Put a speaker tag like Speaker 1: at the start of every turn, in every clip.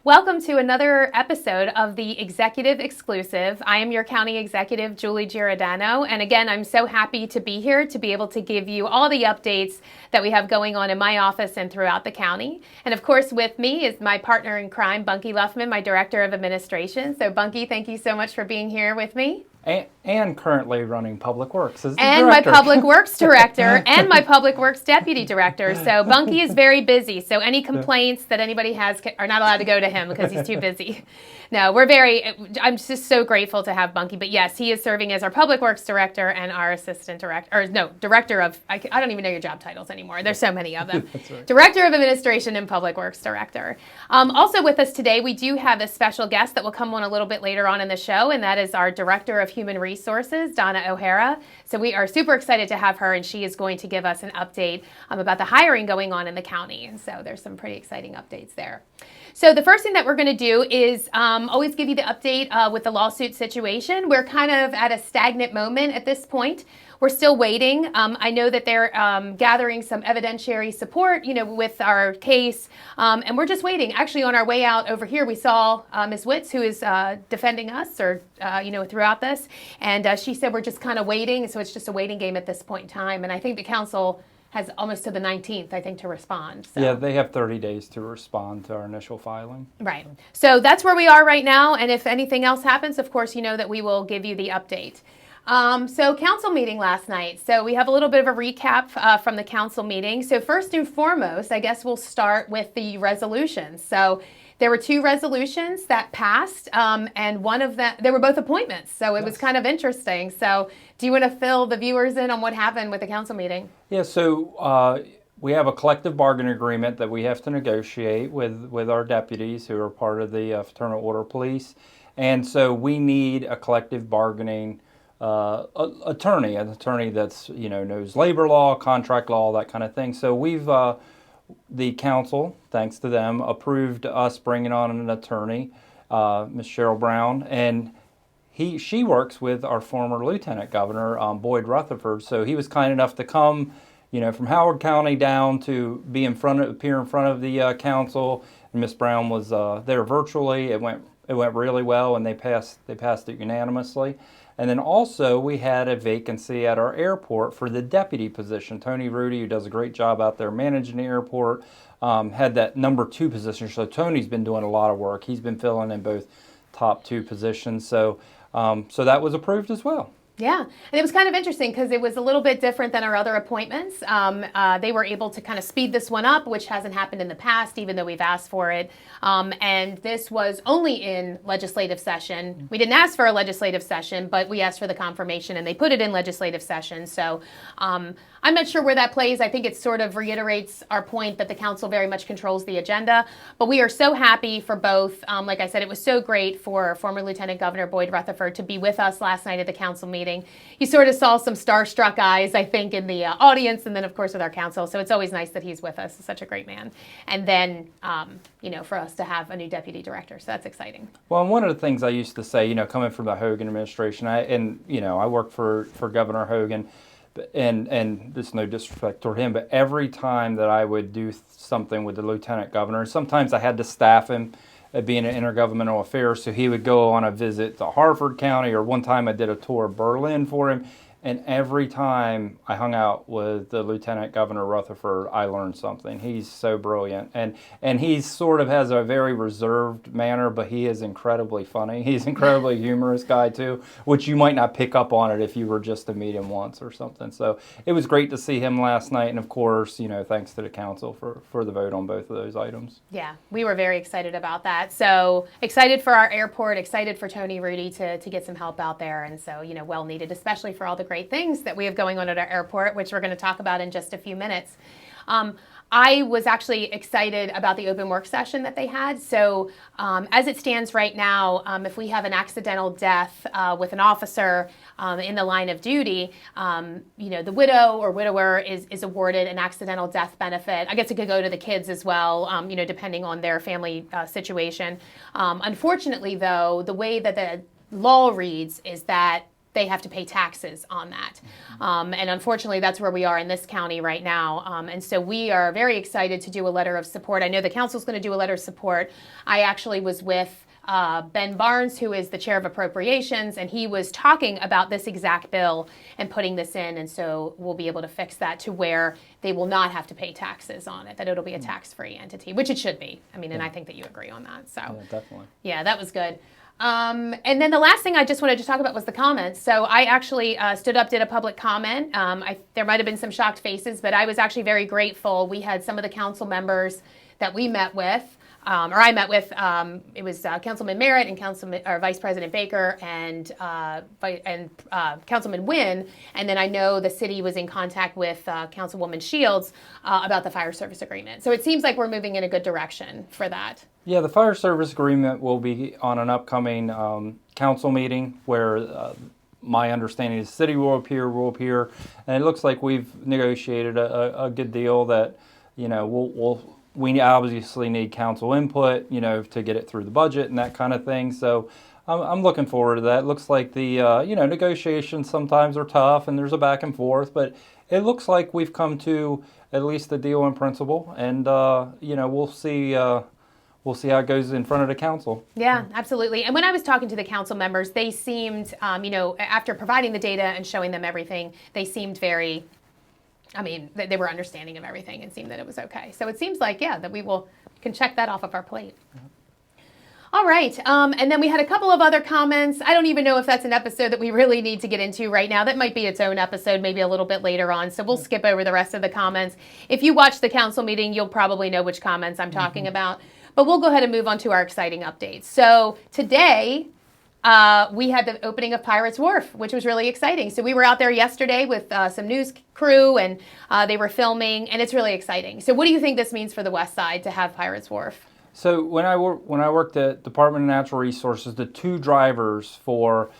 Speaker 1: Welcome to another episode of the Executive Exclusive. I am your County Executive, Julie Giordano, and again, I'm so happy to be here to be able to give you all the updates that we have going on in my office and throughout the county. And of course, with me is my partner in crime, Bunky Luffman, my Director of Administration. So Bunky, thank you so much for being here with me.
Speaker 2: And currently running Public Works as the
Speaker 1: and
Speaker 2: director.
Speaker 1: My Public Works Director and my Public Works Deputy Director. So Bunky is very busy. So any complaints that anybody has are not allowed to go to him because he's too busy. No, I'm just so grateful to have Bunky. But yes, he is serving as our Public Works Director and our Assistant Director, Director of, I don't even know your job titles anymore. There's so many of them.
Speaker 2: That's right.
Speaker 1: Director of Administration and Public Works Director. Also with us today, we do have a special guest that will come on a little bit later on in the show, and that is our Director of Human Resources, Donna OHara. So we are super excited to have her, and she is going to give us an update about the hiring going on in the county. And so there's some pretty exciting updates there. So the first thing that we're going to do is always give you the update with the lawsuit situation. We're kind of at a stagnant moment at this point. We're still waiting. I know that they're gathering some evidentiary support, with our case, and we're just waiting. Actually, on our way out over here, we saw Ms. Witz, who is defending us, throughout this, and she said we're just kind of waiting. So it's just a waiting game at this point in time. And I think the council has almost to the 19th, I think, to respond. So.
Speaker 2: Yeah, they have 30 days to respond to our initial filing.
Speaker 1: Right. So that's where we are right now. And if anything else happens, of course, you know that we will give you the update. So council meeting last night. So we have a little bit of a recap from the council meeting. So first and foremost, I guess we'll start with the resolutions. So there were two resolutions that passed, and one of them, they were both appointments. So it was kind of interesting. So do you want to fill the viewers in on what happened with the council meeting?
Speaker 2: Yeah, so we have a collective bargaining agreement that we have to negotiate with our deputies who are part of the Fraternal Order Police. And so we need a collective bargaining attorney, an attorney that's, knows labor law, contract law, that kind of thing. So we've, the council, thanks to them, approved us bringing on an attorney, Ms. Cheryl Brown, and she works with our former Lieutenant Governor, Boyd Rutherford. So he was kind enough to come, from Howard County down to appear in front of the council. And Ms. Brown was there virtually. It went really well, and they passed it unanimously. And then also we had a vacancy at our airport for the deputy position. Tony Rudy, who does a great job out there managing the airport, had that number 2 position. So Tony's been doing a lot of work. He's been filling in both top 2 positions. So that was approved as well.
Speaker 1: Yeah, and it was kind of interesting because it was a little bit different than our other appointments. They were able to kind of speed this one up, which hasn't happened in the past, even though we've asked for it. And this was only in legislative session. We didn't ask for a legislative session, but we asked for the confirmation, and they put it in legislative session. So I'm not sure where that plays. I think it sort of reiterates our point that the council very much controls the agenda. But we are so happy for both. Like I said, it was so great for former Lieutenant Governor Boyd Rutherford to be with us last night at the council meeting. You sort of saw some starstruck eyes, I think, in the audience, and then, of course, with our council. So it's always nice that he's with us. He's such a great man. And then, for us to have a new deputy director. So that's exciting.
Speaker 2: Well, and one of the things I used to say, coming from the Hogan administration, I worked for Governor Hogan, and this is no disrespect toward him, but every time that I would do something with the lieutenant governor, sometimes I had to staff him being an intergovernmental affairs, so he would go on a visit to Harford County, or one time I did a tour of Berlin for him, and every time I hung out with the Lieutenant Governor Rutherford, I learned something. He's so brilliant, and he sort of has a very reserved manner, but he is incredibly funny. He's an incredibly humorous guy too, which you might not pick up on it if you were just to meet him once or something. So it was great to see him last night, and of course, thanks to the council for the vote on both of those items.
Speaker 1: Yeah, we were very excited about that. So excited for our airport, excited for Tony Rudy to get some help out there, and so well needed, especially for all the great things that we have going on at our airport, which we're going to talk about in just a few minutes. I was actually excited about the open work session that they had. So as it stands right now, if we have an accidental death with an officer in the line of duty, the widow or widower is awarded an accidental death benefit. I guess it could go to the kids as well, depending on their family situation. Unfortunately, though, the way that the law reads is that they have to pay taxes on that. And unfortunately, that's where we are in this county right now. And so we are very excited to do a letter of support. I know the council's going to do a letter of support. I actually was with Ben Barnes, who is the chair of appropriations, and he was talking about this exact bill and putting this in. And so we'll be able to fix that to where they will not have to pay taxes on it, that it'll be a tax-free entity, which it should be. I mean, and I think that you agree on that. So
Speaker 2: Yeah, definitely.
Speaker 1: yeah, that was good. And then the last thing I just wanted to talk about was the comments. So I actually stood up, did a public comment. There might have been some shocked faces, but I was actually very grateful. We had some of the council members that we met with, or I met with. It was Councilman Merritt and Vice President Baker and Councilman Wynn. And then I know the city was in contact with Councilwoman Shields about the fire service agreement. So it seems like we're moving in a good direction for that.
Speaker 2: Yeah, the fire service agreement will be on an upcoming council meeting where my understanding is the city will appear, and it looks like we've negotiated a good deal that, you know, we obviously need council input, you know, to get it through the budget and that kind of thing. So I'm looking forward to that. It looks like the, you know, negotiations sometimes are tough and there's a back and forth, but it looks like we've come to at least a deal in principle, and, you know, we'll see how it goes in front of the council.
Speaker 1: Yeah, absolutely. And when I was talking to the council members, they seemed, you know, after providing the data and showing them everything, they seemed very, I mean, they were understanding of everything and seemed that it was okay. So it seems like, yeah, that we can check that off of our plate. All right. And then we had a couple of other comments. I don't even know if that's an episode that we really need to get into right now. That might be its own episode, maybe a little bit later on. So we'll skip over the rest of the comments. If you watch the council meeting, you'll probably know which comments I'm talking about. But we'll go ahead and move on to our exciting updates. So today, we had the opening of Pirates Warf, which was really exciting. So we were out there yesterday with some news crew, and they were filming, and it's really exciting. So what do you think this means for the West Side to have Pirates Warf?
Speaker 2: So when I worked at Department of Natural Resources, the two drivers for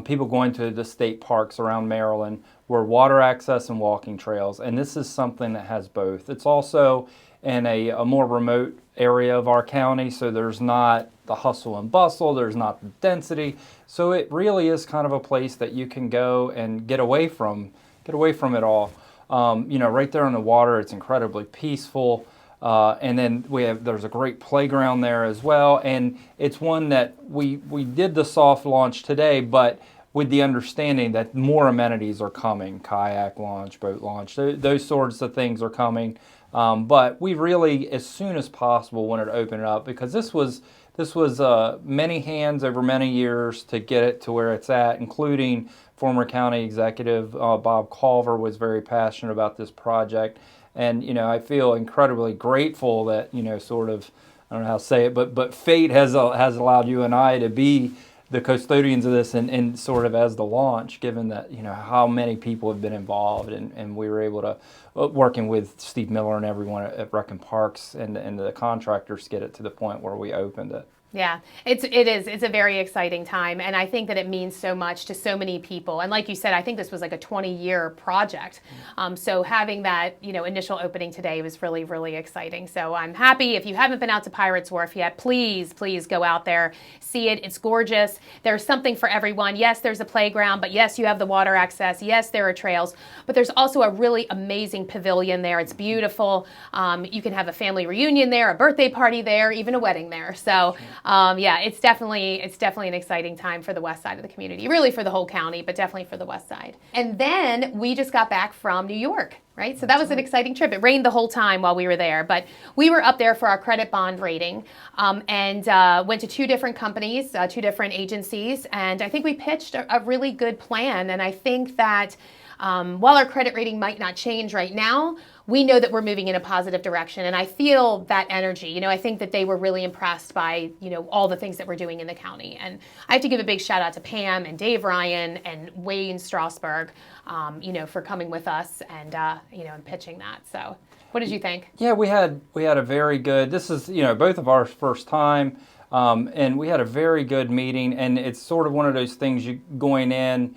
Speaker 2: people going to the state parks around Maryland were water access and walking trails. And this is something that has both. It's also in a more remote area of our county, so there's not the hustle and bustle, there's not the density. So it really is kind of a place that you can go and get away from it all. You know, right there on the water, it's incredibly peaceful. And then there's a great playground there as well. And it's one that we did the soft launch today, but with the understanding that more amenities are coming, kayak launch, boat launch, those sorts of things are coming. But we really, as soon as possible, wanted to open it up because this was many hands over many years to get it to where it's at, including former county executive Bob Culver was very passionate about this project. And, you know, I feel incredibly grateful that, you know, sort of, I don't know how to say it, but fate has allowed you and I to be the custodians of this and sort of as the launch, given that, you know, how many people have been involved, and we were able to, working with Steve Miller and everyone at Rec and Parks and the contractors, get it to the point where we opened it.
Speaker 1: Yeah, it is. It's a very exciting time, and I think that it means so much to so many people. And like you said, I think this was like a 20-year project. So having that, you know, initial opening today was really, really exciting. So I'm happy. If you haven't been out to Pirates Wharf yet, please go out there, see it. It's gorgeous. There's something for everyone. Yes, there's a playground, but yes, you have the water access. Yes, there are trails, but there's also a really amazing pavilion there. It's beautiful. You can have a family reunion there, a birthday party there, even a wedding there. So. Yeah, it's definitely an exciting time for the west side of the community, really for the whole county, but definitely for the west side. And then we just got back from New York, right? So that was an exciting trip. It rained the whole time while we were there, but we were up there for our credit bond rating and went to two different companies, two different agencies, and I think we pitched a really good plan. And I think that while our credit rating might not change right now, we know that we're moving in a positive direction, and I feel that energy. You know, I think that they were really impressed by, you know, all the things that we're doing in the county. And I have to give a big shout out to Pam and Dave Ryan and Wayne Strasberg, you know, for coming with us and, you know, and pitching that. So what did you think?
Speaker 2: Yeah, we had a very good, this is, you know, both of our first time, and we had a very good meeting, and it's sort of one of those things you going in,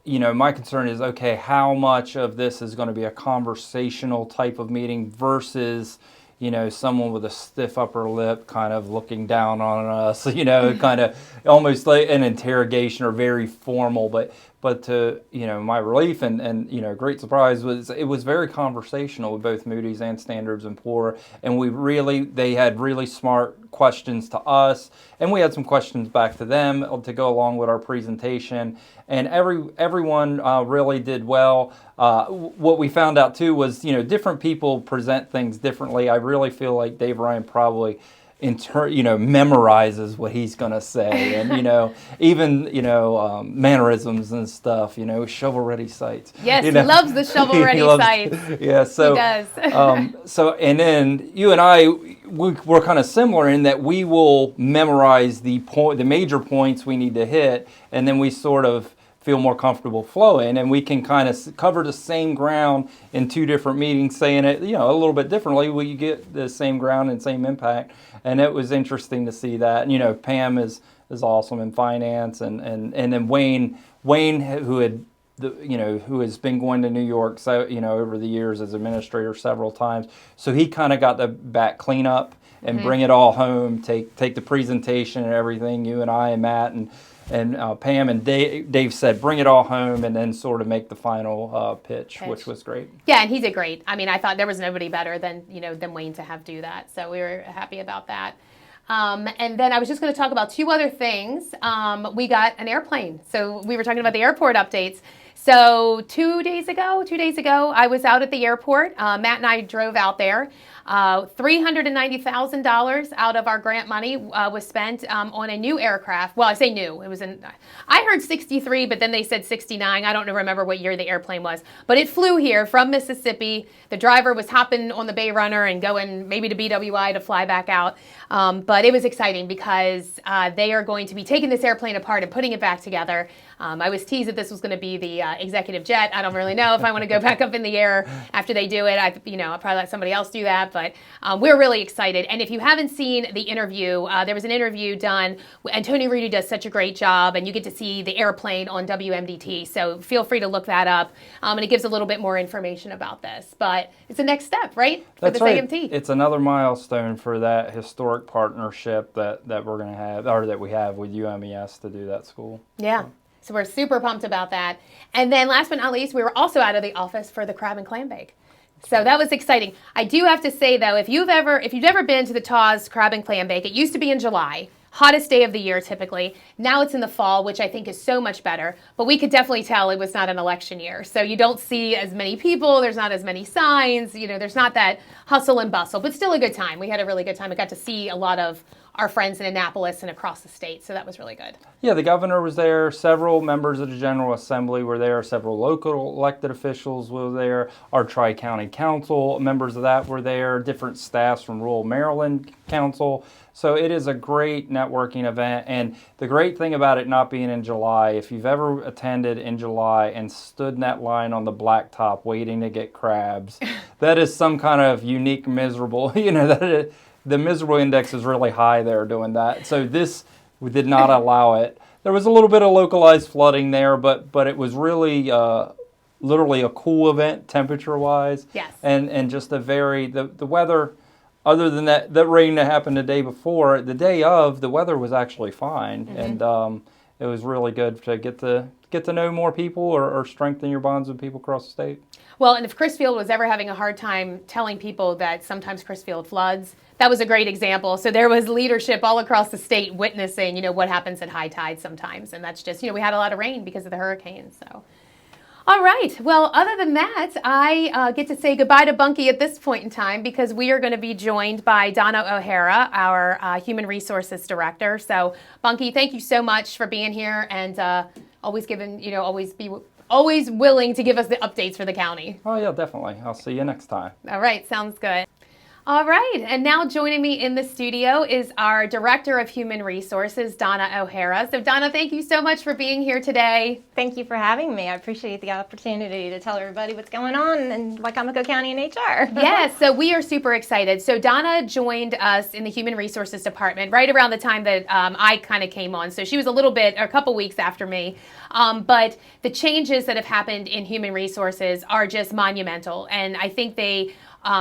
Speaker 2: you know, my concern is, okay, how much of this is going to be a conversational type of meeting versus, you know, someone with a stiff upper lip kind of looking down on us, you know, kind of almost like an interrogation or very formal. But But to, my relief and great surprise was it was very conversational with both Moody's and Standards & Poor, and they had really smart questions to us, and we had some questions back to them to go along with our presentation, and everyone really did well. What we found out too was, different people present things differently. I really feel like Dave Ryan probably memorizes what he's going to say, and even mannerisms and stuff, shovel-ready sites.
Speaker 1: Yes, he loves the shovel-ready sites.
Speaker 2: Yeah, so
Speaker 1: he does.
Speaker 2: So and then you and I, we're kind of similar in that we will memorize the major points we need to hit, and then we sort of feel more comfortable flowing, and we can kind of cover the same ground in two different meetings, saying it, a little bit differently. We get the same ground and same impact, and it was interesting to see that. Pam is awesome in finance, and then Wayne, who has been going to New York, so over the years as administrator several times, so he kind of got the back cleanup and bring it all home, take the presentation and everything. You and I and Matt and Pam and Dave said, bring it all home, and then sort of make the final pitch, which was great.
Speaker 1: Yeah, and he did great. I mean, I thought there was nobody better than Wayne to have do that. So we were happy about that. And then I was just going to talk about two other things. We got an airplane. So we were talking about the airport updates. So 2 days ago, I was out at the airport. Matt and I drove out there. $390,000 out of our grant money was spent on a new aircraft. Well, I say new. I heard 63, but then they said 69. I don't remember what year the airplane was. But it flew here from Mississippi. The driver was hopping on the Bay Runner and going maybe to BWI to fly back out. But it was exciting because they are going to be taking this airplane apart and putting it back together. I was teased that this was going to be the executive jet. I don't really know if I want to go back up in the air after they do it. I'll probably let somebody else do that. But we're really excited. And if you haven't seen the interview, there was an interview done, and Tony Rudy does such a great job, and you get to see the airplane on WMDT. So feel free to look that up. And it gives a little bit more information about this. But it's the next step, right? For
Speaker 2: That's
Speaker 1: this
Speaker 2: right.
Speaker 1: AMT.
Speaker 2: It's another milestone for that historic partnership that we're going to have, or that we have with UMES to do that school.
Speaker 1: Yeah. So we're super pumped about that. And then last but not least, we were also out of the office for the crab and clam bake. So that was exciting. I do have to say, though, if you've ever been to the Taw's Crab and Clam Bake, it used to be in July. Hottest day of the year, typically. Now it's in the fall, which I think is so much better. But we could definitely tell it was not an election year. So you don't see as many people. There's not as many signs. There's not that hustle and bustle. But still a good time. We had a really good time. I got to see a lot of our friends in Annapolis and across the state. So that was really good.
Speaker 2: Yeah, the governor was there. Several members of the General Assembly were there. Several local elected officials were there. Our Tri-County Council members of that were there. Different staffs from rural Maryland Council. So it is a great networking event. And the great thing about it not being in July, if you've ever attended in July and stood in that line on the blacktop waiting to get crabs, that is some kind of unique, miserable, the miserable index is really high there doing that. So we did not allow it. There was a little bit of localized flooding there, but it was really literally a cool event temperature-wise.
Speaker 1: Yes.
Speaker 2: And just the weather, other than that rain that happened the day before, the day of, the weather was actually fine. Mm-hmm. And it was really good to get to know more people or strengthen your bonds with people across the state.
Speaker 1: Well, and if Chrisfield was ever having a hard time telling people that sometimes Chrisfield floods, that was a great example. So there was leadership all across the state witnessing, what happens at high tide sometimes. And that's just, we had a lot of rain because of the hurricane. So, all right. Well, other than that, I get to say goodbye to Bunky at this point in time because we are going to be joined by Donna OHara, our Human Resources Director. So, Bunky, thank you so much for being here and always willing to give us the updates for the county.
Speaker 2: Oh, yeah, definitely. I'll see you next time.
Speaker 1: All right. Sounds good. All right, and now joining me in the studio is our Director of Human Resources, Donna OHara. So Donna, thank you so much for being here today.
Speaker 3: Thank you for having me. I appreciate the opportunity to tell everybody what's going on in Wicomico County and HR.
Speaker 1: Yes, so we are super excited. So Donna joined us in the Human Resources Department right around the time that I kind of came on. So she was a couple weeks after me. But the changes that have happened in human resources are just monumental, and I think they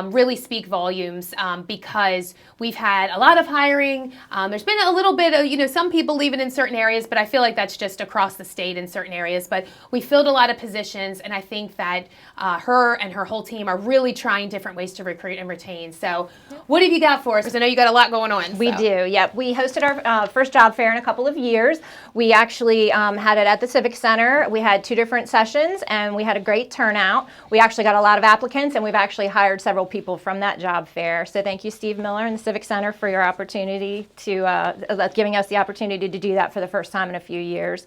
Speaker 1: really speak volumes because we've had a lot of hiring. There's been a little bit of, some people leaving in certain areas, but I feel like that's just across the state in certain areas. But we filled a lot of positions, and I think that her and her whole team are really trying different ways to recruit and retain. So what have you got for us? Because I know you got a lot going on.
Speaker 3: We do, yep. We hosted our first job fair in a couple of years. We actually had it at the Civic Center. We had 2 different sessions, and we had a great turnout. We actually got a lot of applicants, and we've actually hired several people from that job fair. So thank you, Steve Miller and the Civic Center, for your opportunity to giving us the opportunity to do that for the first time in a few years.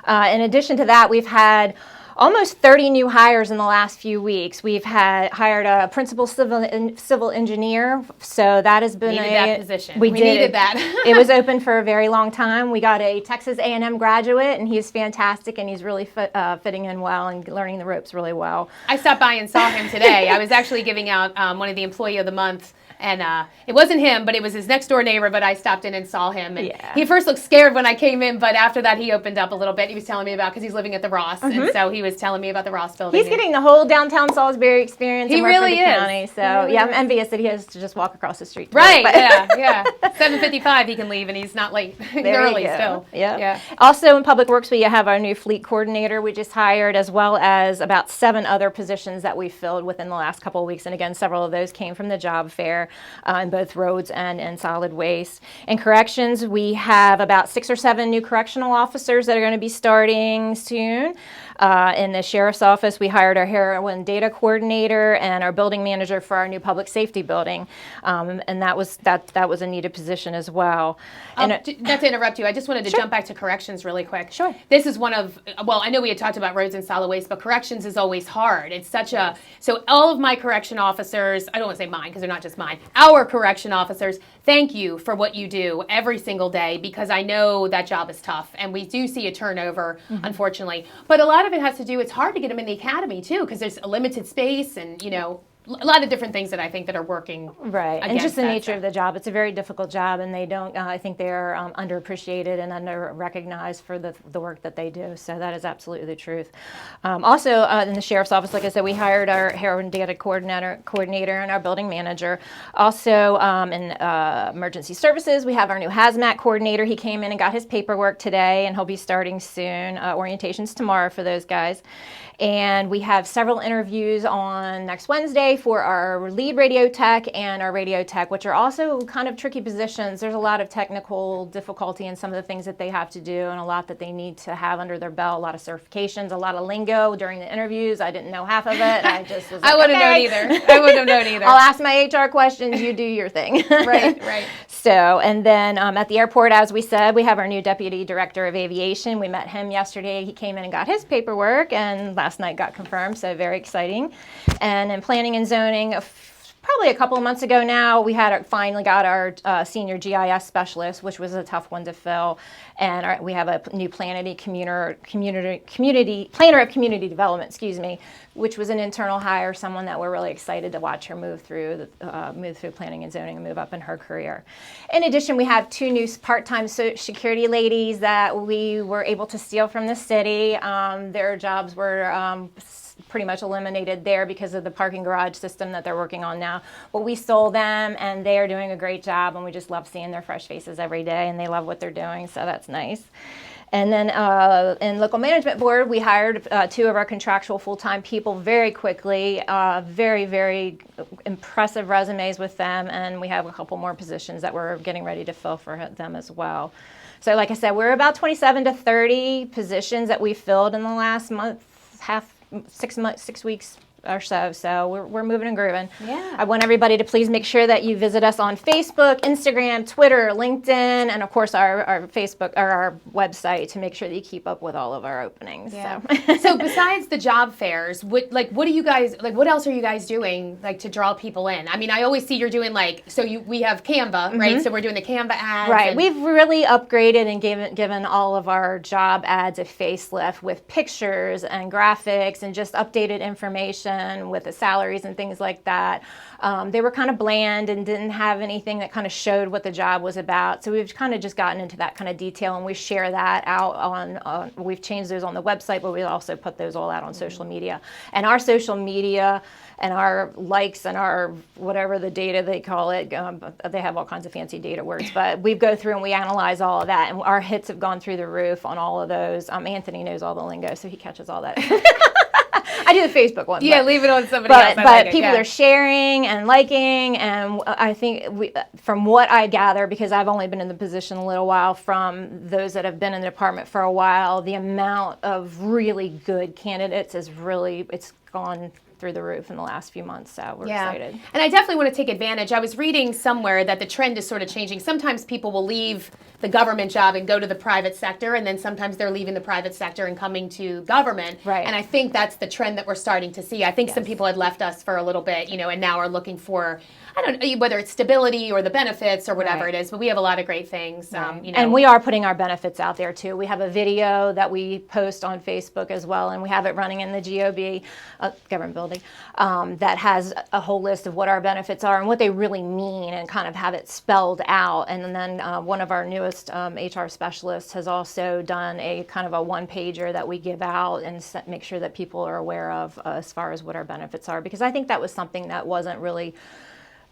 Speaker 3: In addition to that, we've had almost 30 new hires in the last few weeks. We've hired a principal civil engineer, so that has been
Speaker 1: that position.
Speaker 3: We
Speaker 1: needed that.
Speaker 3: It was open for a very long time. We got a Texas A&M graduate, and he's fantastic, and he's really fitting in well and learning the ropes really well.
Speaker 1: I stopped by and saw him today. I was actually giving out one of the Employee of the Month. And it wasn't him, but it was his next door neighbor, but I stopped in and saw him. And he first looked scared when I came in, but after that he opened up a little bit. He was telling me about, because he's living at the Ross, and so he was telling me about the Ross building.
Speaker 3: He's getting the whole downtown Salisbury experience.
Speaker 1: He really is.
Speaker 3: County, so I'm envious that he has to just walk across the street.
Speaker 1: Right, yeah. 7:55 he can leave, and he's not late. He's early still.
Speaker 3: Yeah. Also in Public Works, we have our new fleet coordinator we just hired, as well as about 7 other positions that we filled within the last couple of weeks. And again, several of those came from the job fair in both roads and solid waste. In corrections, we have about 6 or 7 new correctional officers that are going to be starting soon. In the sheriff's office, we hired our heroin data coordinator and our building manager for our new public safety building, and that was a needed position as well.
Speaker 1: Not to interrupt you, I just wanted to jump back to corrections really quick.
Speaker 3: Sure.
Speaker 1: This is one of, I know we had talked about roads and solid waste, but corrections is always hard. It's such so all of my correction officers, I don't want to say mine because they're not just mine, our correction officers, thank you for what you do every single day, because I know that job is tough, and we do see a turnover, unfortunately. But a lot of it has to do, it's hard to get them in the academy too, because there's a limited space, and a lot of different things that I think that are working.
Speaker 3: Right, and just the nature of the job. It's a very difficult job, and they don't. I think they're underappreciated and under-recognized for the work that they do. So that is absolutely the truth. Also, in the sheriff's office, like I said, we hired our heroin data coordinator and our building manager. Also, in emergency services, we have our new hazmat coordinator. He came in and got his paperwork today, and he'll be starting soon. Orientation's tomorrow for those guys. And we have several interviews on next Wednesday for our lead radio tech and our radio tech, which are also kind of tricky positions. There's a lot of technical difficulty in some of the things that they have to do, and a lot that they need to have under their belt, a lot of certifications, a lot of lingo during the interviews. I didn't know half of it. I just was like,
Speaker 1: I wouldn't known either. I wouldn't have known either.
Speaker 3: I'll ask my HR questions, you do your thing.
Speaker 1: Right.
Speaker 3: So, and then at the airport, as we said, we have our new Deputy Director of Aviation. We met him yesterday. He came in and got his paperwork, and last night got confirmed, so very exciting. And in planning and zoning, probably a couple of months ago now, we had finally got our senior GIS specialist, which was a tough one to fill. And we have a new planner of community development, which was an internal hire, someone that we're really excited to watch her move through planning and zoning and move up in her career. In addition, we have 2 new part-time security ladies that we were able to steal from the city. Their jobs were pretty much eliminated there because of the parking garage system that they're working on now. But we stole them, and they are doing a great job, and we just love seeing their fresh faces every day, and they love what they're doing, so that's nice. And then in local management board, we hired 2 of our contractual full-time people very quickly. Very, very impressive resumes with them, and we have a couple more positions that we're getting ready to fill for them as well. So like I said, we're about 27 to 30 positions that we filled in the last month, 6 weeks or so we're moving and grooving.
Speaker 1: Yeah.
Speaker 3: I want everybody to please make sure that you visit us on Facebook, Instagram, Twitter, LinkedIn, and of course our Facebook or our website to make sure that you keep up with all of our openings.
Speaker 1: Yeah. So besides the job fairs, what else are you guys doing to draw people in? I mean, I always see you're doing we have Canva, right? So we're doing the Canva ads.
Speaker 3: Right. We've really upgraded and given all of our job ads a facelift with pictures and graphics and just updated information. position with the salaries and things like that. They were kind of bland and didn't have anything that kind of showed what the job was about. So we've kind of just gotten into that kind of detail, and we share that out on, we've changed those on the website, but we also put those all out on social media. And our social media and our likes and our whatever the data they call it, they have all kinds of fancy data words, but we go through and we analyze all of that, and our hits have gone through the roof on all of those. Anthony knows all the lingo, so he catches all that. I do the Facebook one.
Speaker 1: Yeah, leave it on somebody else.
Speaker 3: But people are sharing and liking, and I think from what I gather, because I've only been in the position a little while, from those that have been in the department for a while, the amount of really good candidates is really, it's gone through the roof in the last few months, so we're excited.
Speaker 1: And I definitely want to take advantage. I was reading somewhere that the trend is sort of changing. Sometimes people will leave the government job and go to the private sector, and then sometimes they're leaving the private sector and coming to government.
Speaker 3: Right.
Speaker 1: And I think that's the trend that we're starting to see. I think some people had left us for a little bit, and now are looking for, I don't know, whether it's stability or the benefits or whatever it is, but we have a lot we things.
Speaker 3: And we are putting our benefits out there too. We have a video that we post on Facebook as well, and we have it running in the GOB, government building, that has a whole list of what our benefits are and what they really mean, and kind of have it spelled out. And then one of our newest HR specialists has also done a kind of a one-pager that we give out and make sure that people are aware of as far as what our benefits are, because I think that was something that wasn't really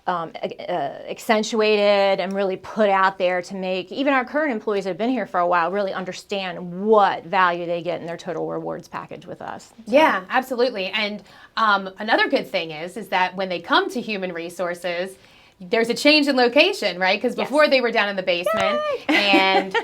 Speaker 3: accentuated and really put out there to make even our current employees that have been here for a while really understand what value they get in their total rewards package with us. So.
Speaker 1: Yeah, absolutely. And another good thing is that when they come to human resources, there's a change in location, right? Because before they were down in the basement, and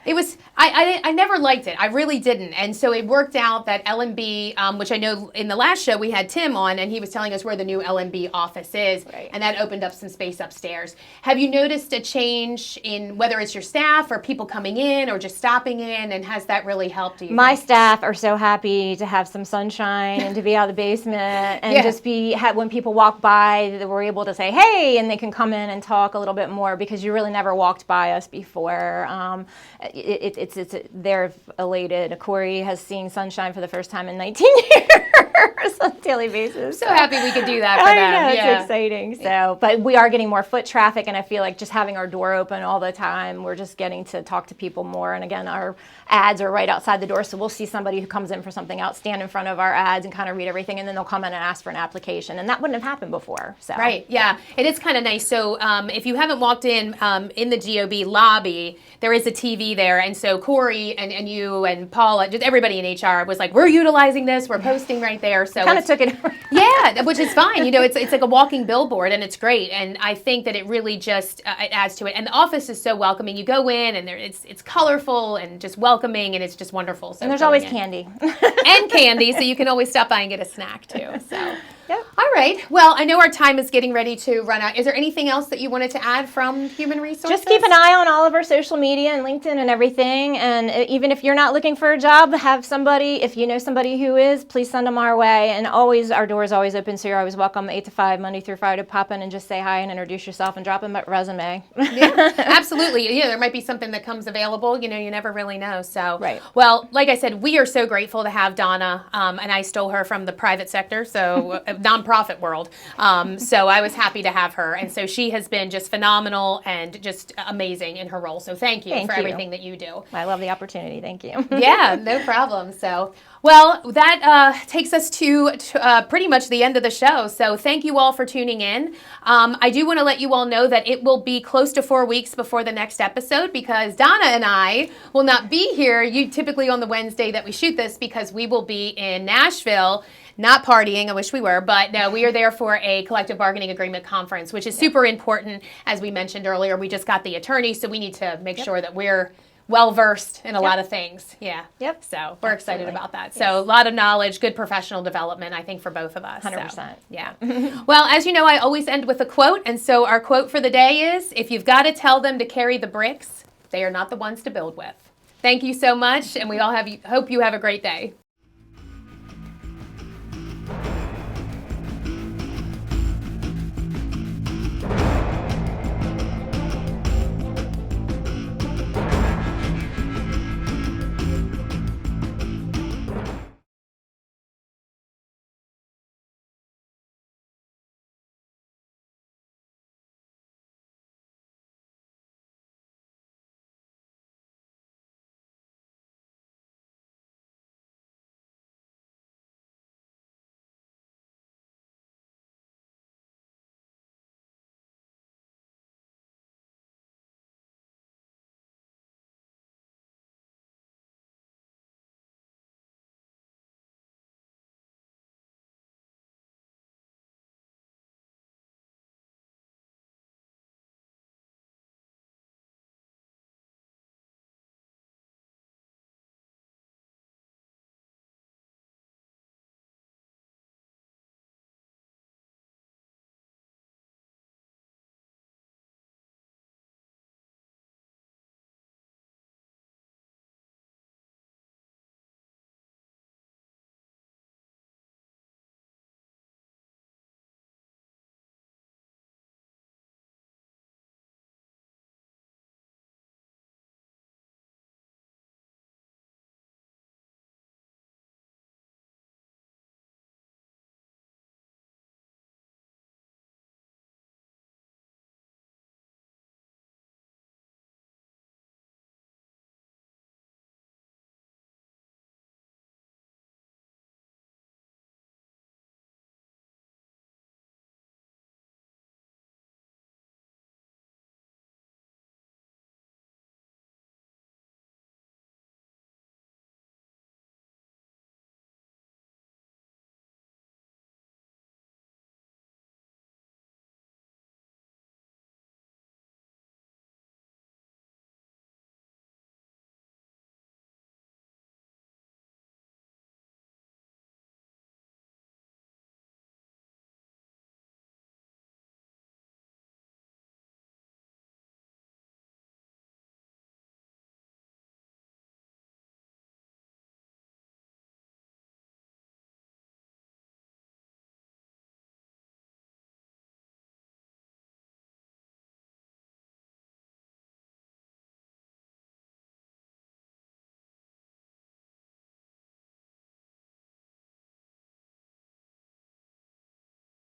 Speaker 1: it was, I never liked it. I really didn't. And so it worked out that L&B, which I know in the last show we had Tim on, and he was telling us where the new L&B office is, and that opened up some space upstairs. Have you noticed a change in whether it's your staff or people coming in or just stopping in, and has that really helped you?
Speaker 3: My staff are so happy to have some sunshine and to be out of the basement and just be, when people walk by, we're able to say, hey, and they can come in and talk a little bit more, because you really never walked by us before. They're elated. Corey has seen sunshine for the first time in 19 years on a daily basis.
Speaker 1: So happy we could do that for them.
Speaker 3: I know, it's exciting. So, but we are getting more foot traffic, and I feel like just having our door open all the time, we're just getting to talk to people more. And again, our ads are right outside the door, so we'll see somebody who comes in for something else, stand in front of our ads and kind of read everything, and then they'll come in and ask for an application, and that wouldn't have happened before. So
Speaker 1: right, yeah, it is kind of nice. So if you haven't walked in the GOB lobby, there is a TV there, and so Corey and you and Paula, just everybody in HR was like, we're utilizing this, we're posting right there. So
Speaker 3: kind of took it.
Speaker 1: Yeah, which is fine. It's like a walking billboard, and it's great. And I think that it really just it adds to it. And the office is so welcoming. You go in, and it's colorful and just welcoming, and it's just wonderful. So
Speaker 3: and there's always candy.
Speaker 1: And candy, so you can always stop by and get a snack too. So.
Speaker 3: Yep.
Speaker 1: All right. Well, I know our time is getting ready to run out. Is there anything else that you wanted to add from Human Resources?
Speaker 3: Just keep an eye on all of our social media and LinkedIn and everything. And even if you're not looking for a job, have somebody, if you know somebody who is, please send them our way. And always, our door is always open, so you're always welcome 8 to 5, Monday through Friday, pop in and just say hi and introduce yourself and drop a resume.
Speaker 1: Yeah, absolutely. Yeah, there might be something that comes available. You never really know. So,
Speaker 3: right.
Speaker 1: Well, like I said, we are so grateful to have Donna, and I stole her from the private sector, so nonprofit world. So I was happy to have her. And so she has been just phenomenal and just amazing in her role. So thank you for everything that you do.
Speaker 3: I love the opportunity. Thank you.
Speaker 1: Yeah, no problem. So, well, that takes us to pretty much the end of the show. So thank you all for tuning in. I do want to let you all know that it will be close to 4 weeks before the next episode, because Donna and I will not be here typically on the Wednesday that we shoot this, because we will be in Nashville. Not partying, I wish we were, but no, we are there for a collective bargaining agreement conference, which is super important. As we mentioned earlier, we just got the attorney, so we need to make sure that we're well-versed in a lot of things. Yeah.
Speaker 3: Yep.
Speaker 1: So we're excited about that. So a lot of knowledge, good professional development, I think, for both of us.
Speaker 3: 100%.
Speaker 1: So, yeah. Well, as you know, I always end with a quote, and so our quote for the day is, if you've got to tell them to carry the bricks, they are not the ones to build with. Thank you so much, and we all hope you have a great day.